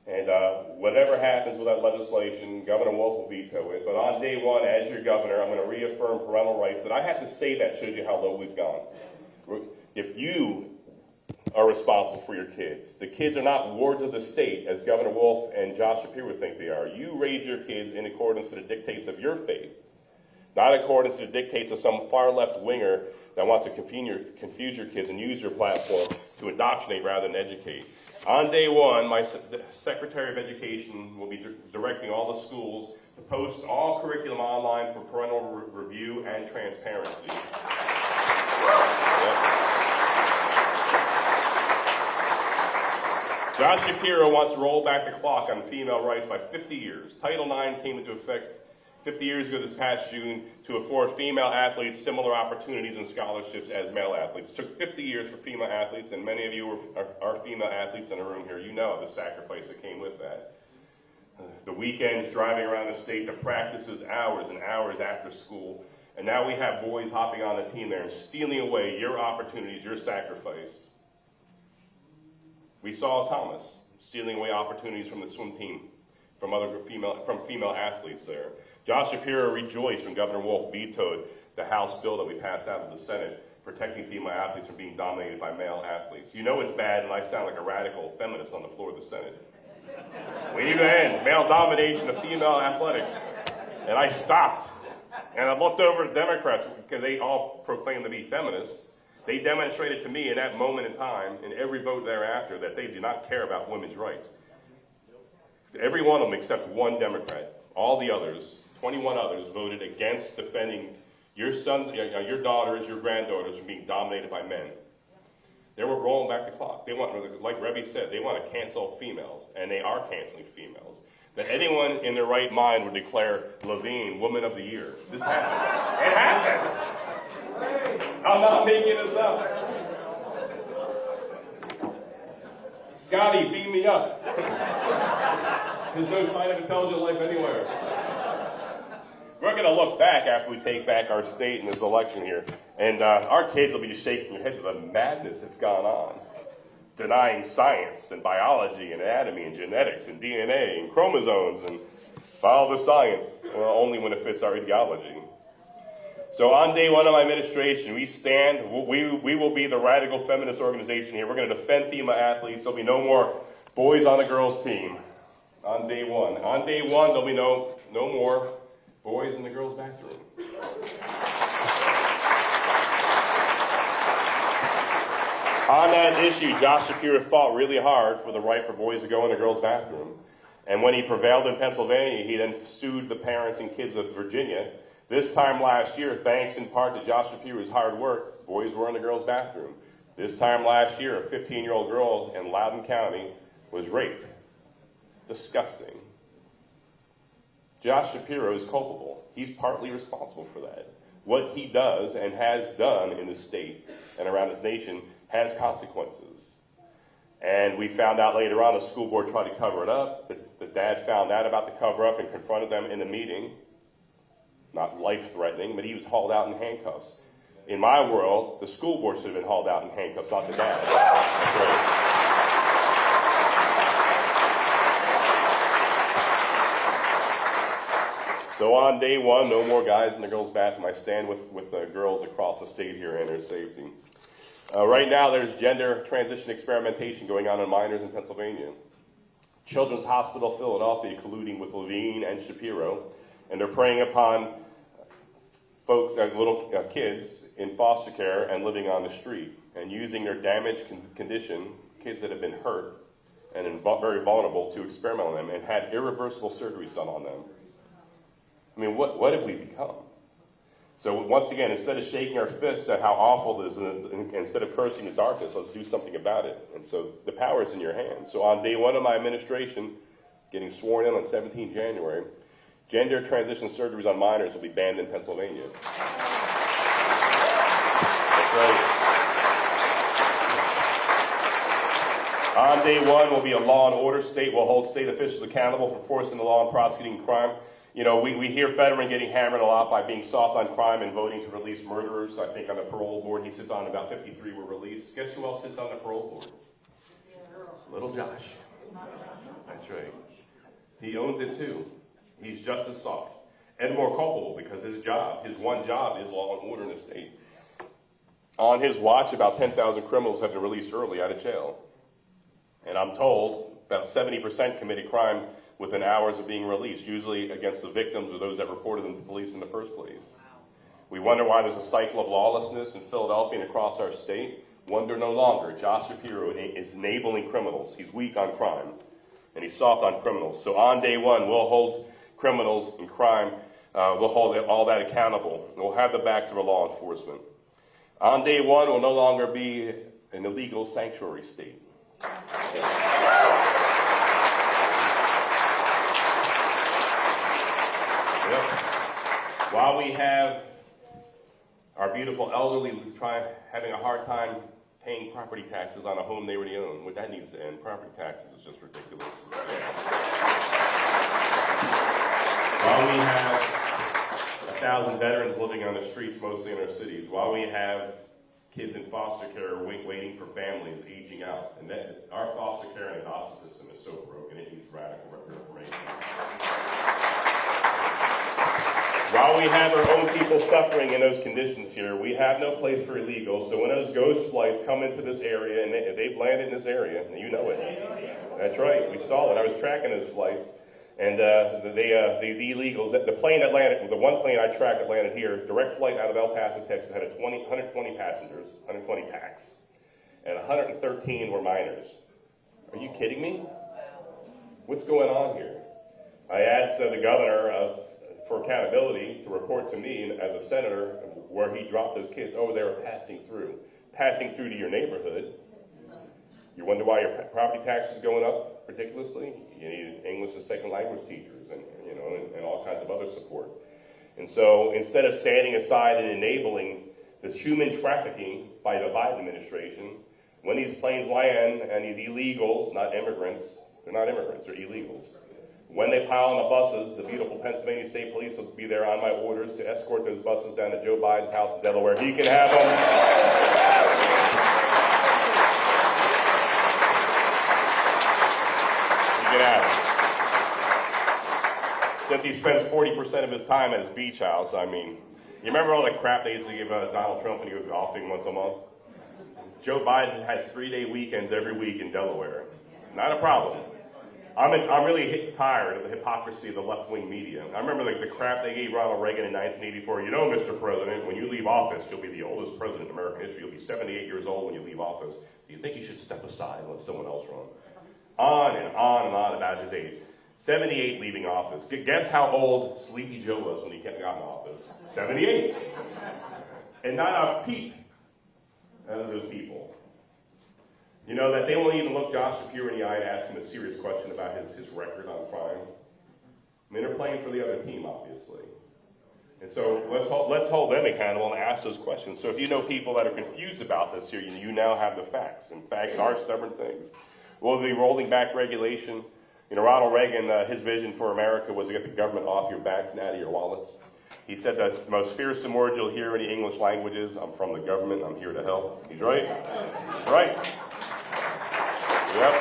And whatever happens with that legislation, Governor Wolf will veto it. But on day one, as your governor, I'm going to reaffirm parental rights. And I have to say that shows you how low we've gone. If you are responsible for your kids, the kids are not wards of the state, as Governor Wolf and Josh Shapiro think they are. You raise your kids in accordance to the dictates of your faith, not in accordance to the dictates of some far-left winger that wants to confuse your kids and use your platform to indoctrinate rather than educate. On day one, my Secretary of Education will be directing all the schools to post all curriculum online for parental review and transparency. Yep. Josh Shapiro wants to roll back the clock on female rights by 50 years. Title IX came into effect 50 years ago this past June to afford female athletes similar opportunities and scholarships as male athletes. It took 50 years for female athletes, and many of you are female athletes in the room here. You know the sacrifice that came with that. The weekends driving around the state, the practices hours and hours after school. And now we have boys hopping on the team there and stealing away your opportunities, your sacrifice. We saw Thomas stealing away opportunities from the swim team, from female athletes there. Josh Shapiro rejoiced when Governor Wolf vetoed the House bill that we passed out of the Senate, protecting female athletes from being dominated by male athletes. You know it's bad, and I sound like a radical feminist on the floor of the Senate. We need to end male domination of female athletics. And I stopped. And I looked over at Democrats, because they all proclaim to be feminists. They demonstrated to me in that moment in time, in every vote thereafter, that they do not care about women's rights. Every one of them except one Democrat. All the others, 21 others, voted against defending your sons, your daughters, your granddaughters from being dominated by men. They were rolling back the clock. They want, like Rebbe said, they want to cancel females, and they are canceling females. That anyone in their right mind would declare Levine Woman of the Year. This happened. It happened. I'm not making this up. Scotty, beam me up. There's no sign of intelligent life anywhere. We're going to look back after we take back our state in this election here, and our kids will be shaking their heads at the madness that's gone on. Denying science and biology and anatomy and genetics and DNA and chromosomes and follow the science, well, only when it fits our ideology. So on day one of my administration, we stand, we will be the radical feminist organization here. We're going to defend female athletes. There'll be no more boys on the girls' team on day one. On day one, there'll be no more boys in the girls' bathroom. On that issue, Josh Shapiro fought really hard for the right for boys to go in the girls' bathroom. And when he prevailed in Pennsylvania, he then sued the parents and kids of Virginia. This time last year, thanks in part to Josh Shapiro's hard work, boys were in the girls' bathroom. This time last year, a 15-year-old girl in Loudoun County was raped. Disgusting. Josh Shapiro is culpable. He's partly responsible for that. What he does and has done in this state and around this nation has consequences. And we found out later on the school board tried to cover it up. The dad found out about the cover-up and confronted them in a meeting. Not life-threatening, but he was hauled out in handcuffs. In my world, the school board should have been hauled out in handcuffs, not the dad. That's right. So on day one, no more guys in the girls' bathroom. I stand with the girls across the state here and their safety. Right now, there's gender transition experimentation going on in minors in Pennsylvania. Children's Hospital Philadelphia colluding with Levine and Shapiro, and they're preying upon folks, little kids in foster care and living on the street, and using their damaged condition, kids that have been hurt and very vulnerable, to experiment on them and had irreversible surgeries done on them. I mean, what have we become? So once again, instead of shaking our fists at how awful it is, and instead of cursing the darkness, let's do something about it. And so the power is in your hands. So on day one of my administration, getting sworn in on 17 January, gender transition surgeries on minors will be banned in Pennsylvania. That's right. On day one, we'll be a law and order state. We'll hold state officials accountable for enforcing the law and prosecuting crime. You know, we hear Fetterman getting hammered a lot by being soft on crime and voting to release murderers. I think on the parole board he sits on, about 53 were released. Guess who else sits on the parole board? Little Josh. That's right. He owns it too. He's just as soft and more culpable because his one job is law and order in the state. On his watch, about 10,000 criminals have been released early out of jail. And I'm told about 70% committed crime within hours of being released, usually against the victims or those that reported them to police in the first place. We wonder why there's a cycle of lawlessness in Philadelphia and across our state. Wonder no longer. Josh Shapiro is enabling criminals. He's weak on crime, and he's soft on criminals. So on day one, we'll hold criminals and crime, we'll hold all that accountable. We'll have the backs of our law enforcement. On day one, we'll no longer be an illegal sanctuary state. While we have our beautiful elderly having a hard time paying property taxes on a home they already own, what that needs to end. Property taxes is just ridiculous. While we have 1,000 veterans living on the streets, mostly in our cities, while we have kids in foster care waiting for families aging out, and our foster care and adoption system is so broken, it needs radical reformation. While we have our own people suffering in those conditions here, we have no place for illegals. So when those ghost flights come into this area, and they've landed in this area, and you know it. That's right, we saw it. I was tracking those flights, And these illegals, the plane that landed, the one plane I tracked that landed here, direct flight out of El Paso, Texas, had 120 passengers, 120 packs, and 113 were minors. Are you kidding me? What's going on here? I asked the governor for accountability to report to me as a senator where he dropped those kids. Oh, they were passing through to your neighborhood. You wonder why your property tax is going up ridiculously? You need English as second language teachers and all kinds of other support. And so instead of standing aside and enabling this human trafficking by the Biden administration, when these planes land and these illegals, not immigrants, they're not immigrants, they're illegals, when they pile on the buses, the beautiful Pennsylvania State Police will be there on my orders to escort those buses down to Joe Biden's house in Delaware. He can have them. Since he spends 40% of his time at his beach house, I mean, you remember all the crap they used to give Donald Trump when he was golfing once a month? Joe Biden has 3-day weekends every week in Delaware. Not a problem. I'm really tired of the hypocrisy of the left-wing media. I remember the crap they gave Ronald Reagan in 1984. You know, Mr. President, when you leave office, you'll be the oldest president in American history. You'll be 78 years old when you leave office. Do you think you should step aside and let someone else run? On and on and on about his age. 78 leaving office. Guess how old Sleepy Joe was when he got in office? 78. And not a peep out of those people. You know that they won't even look Josh Shapiro in the eye and ask him a serious question about his record on crime. I mean, they're playing for the other team, obviously. And so let's hold them accountable and ask those questions. So if you know people that are confused about this here, you now have the facts. And facts are stubborn things. We'll be rolling back regulation. You know, Ronald Reagan, his vision for America was to get the government off your backs and out of your wallets. He said that the most fearsome words you'll hear in the English language is, I'm from the government, I'm here to help. He's right. He's right. Yep.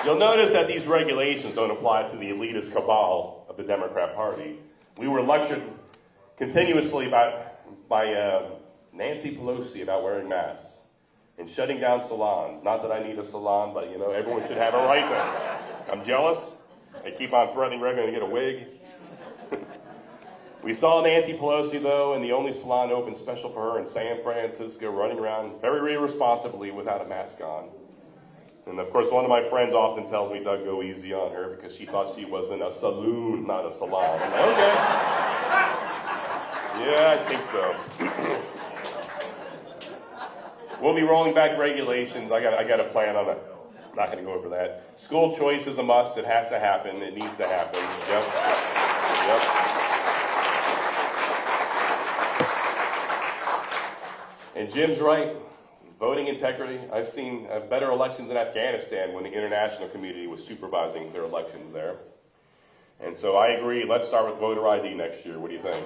You'll notice that these regulations don't apply to the elitist cabal of the Democrat Party. We were lectured continuously by Nancy Pelosi about wearing masks and shutting down salons. Not that I need a salon, but, you know, everyone should have a right to. I'm jealous. They keep on threatening Reagan to get a wig. We saw Nancy Pelosi, though, in the only salon open special for her in San Francisco, running around very irresponsibly without a mask on. And, of course, one of my friends often tells me, Doug, go easy on her because she thought she was in a saloon, not a salon. I'm like, okay. Yeah, I think so. We'll be rolling back regulations. I got a plan on it. I'm not going to go over that. School choice is a must. It has to happen. It needs to happen. Yep. And Jim's right. Voting integrity. I've seen better elections in Afghanistan when the international community was supervising their elections there. And so I agree. Let's start with voter ID next year. What do you think?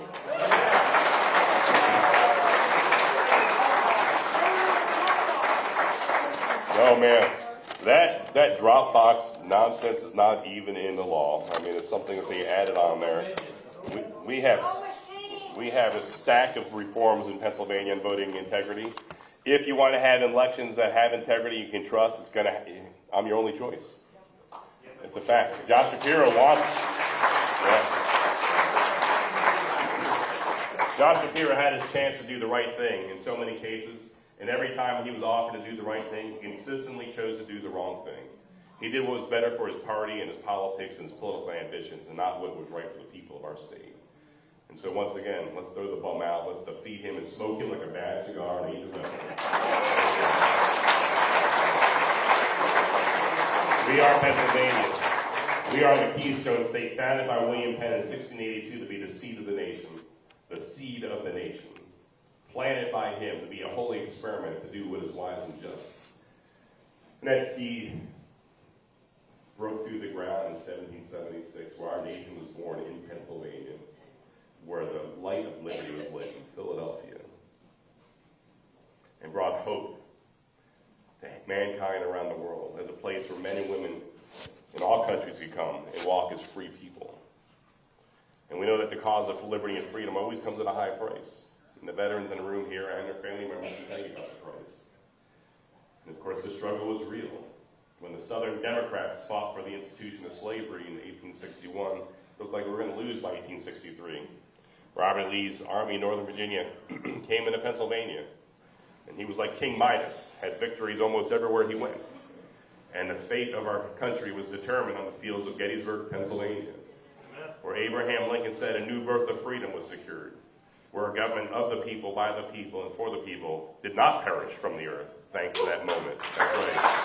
Oh man, that Dropbox nonsense is not even in the law. I mean, it's something that they added on there. We have a stack of reforms in Pennsylvania on voting integrity. If you want to have elections that have integrity you can trust, I'm your only choice. It's a fact. Josh Shapiro wants. Yeah. Josh Shapiro had his chance to do the right thing in so many cases. And every time he was offered to do the right thing, he consistently chose to do the wrong thing. He did what was better for his party and his politics and his political ambitions, and not what was right for the people of our state. And so once again, let's throw the bum out. Let's defeat him and smoke him like a bad cigar and eat his own. We are Pennsylvania. We are the Keystone State, founded by William Penn in 1682 to be the seed of the nation. The seed of the nation. Planted by him to be a holy experiment to do what is wise and just. And that seed broke through the ground in 1776, where our nation was born in Pennsylvania, where the light of liberty was lit in Philadelphia, and brought hope to mankind around the world as a place where men and women in all countries could come and walk as free people. And we know that the cause of liberty and freedom always comes at a high price. And the veterans in the room here and their family members can tell you about the price. And of course, the struggle was real. When the Southern Democrats fought for the institution of slavery in 1861, it looked like we were going to lose by 1863. Robert Lee's Army in Northern Virginia came into Pennsylvania, and he was like King Midas, had victories almost everywhere he went. And the fate of our country was determined on the fields of Gettysburg, Pennsylvania, where Abraham Lincoln said a new birth of freedom was secured, where a government of the people, by the people, and for the people did not perish from the earth, thanks to that moment. That's right.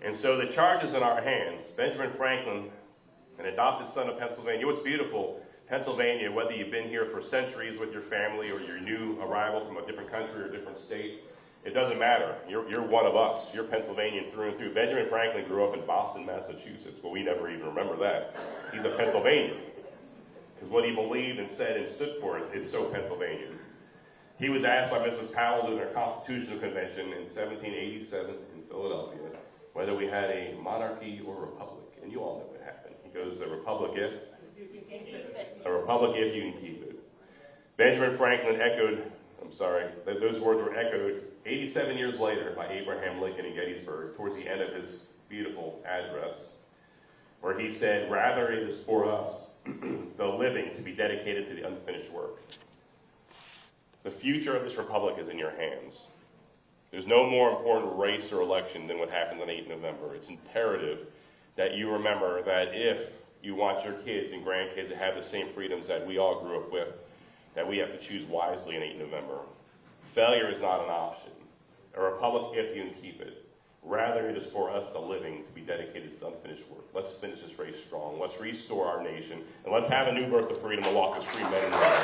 And so the charge is in our hands. Benjamin Franklin, an adopted son of Pennsylvania. What's beautiful, Pennsylvania, whether you've been here for centuries with your family or you're new arrival from a different country or a different state, it doesn't matter. You're one of us. You're Pennsylvanian through and through. Benjamin Franklin grew up in Boston, Massachusetts, but we never even remember that. He's a Pennsylvanian, because what he believed and said and stood for is so Pennsylvanian. He was asked by Mrs. Powell during their Constitutional Convention in 1787 in Philadelphia whether we had a monarchy or a republic. And you all know what happened. He goes, a republic if you can keep it. Benjamin Franklin those words were echoed 87 years later by Abraham Lincoln in Gettysburg towards the end of his beautiful address, where he said, rather it is for us, the living, to be dedicated to the unfinished work. The future of this republic is in your hands. There's no more important race or election than what happens on 8 November. It's imperative that you remember that if you want your kids and grandkids to have the same freedoms that we all grew up with, that we have to choose wisely on 8 November. Failure is not an option. A republic if you can keep it. Rather, it is for us, the living, to be dedicated to unfinished work. Let's finish this race strong. Let's restore our nation. And let's have a new birth of freedom and walk as free men and women.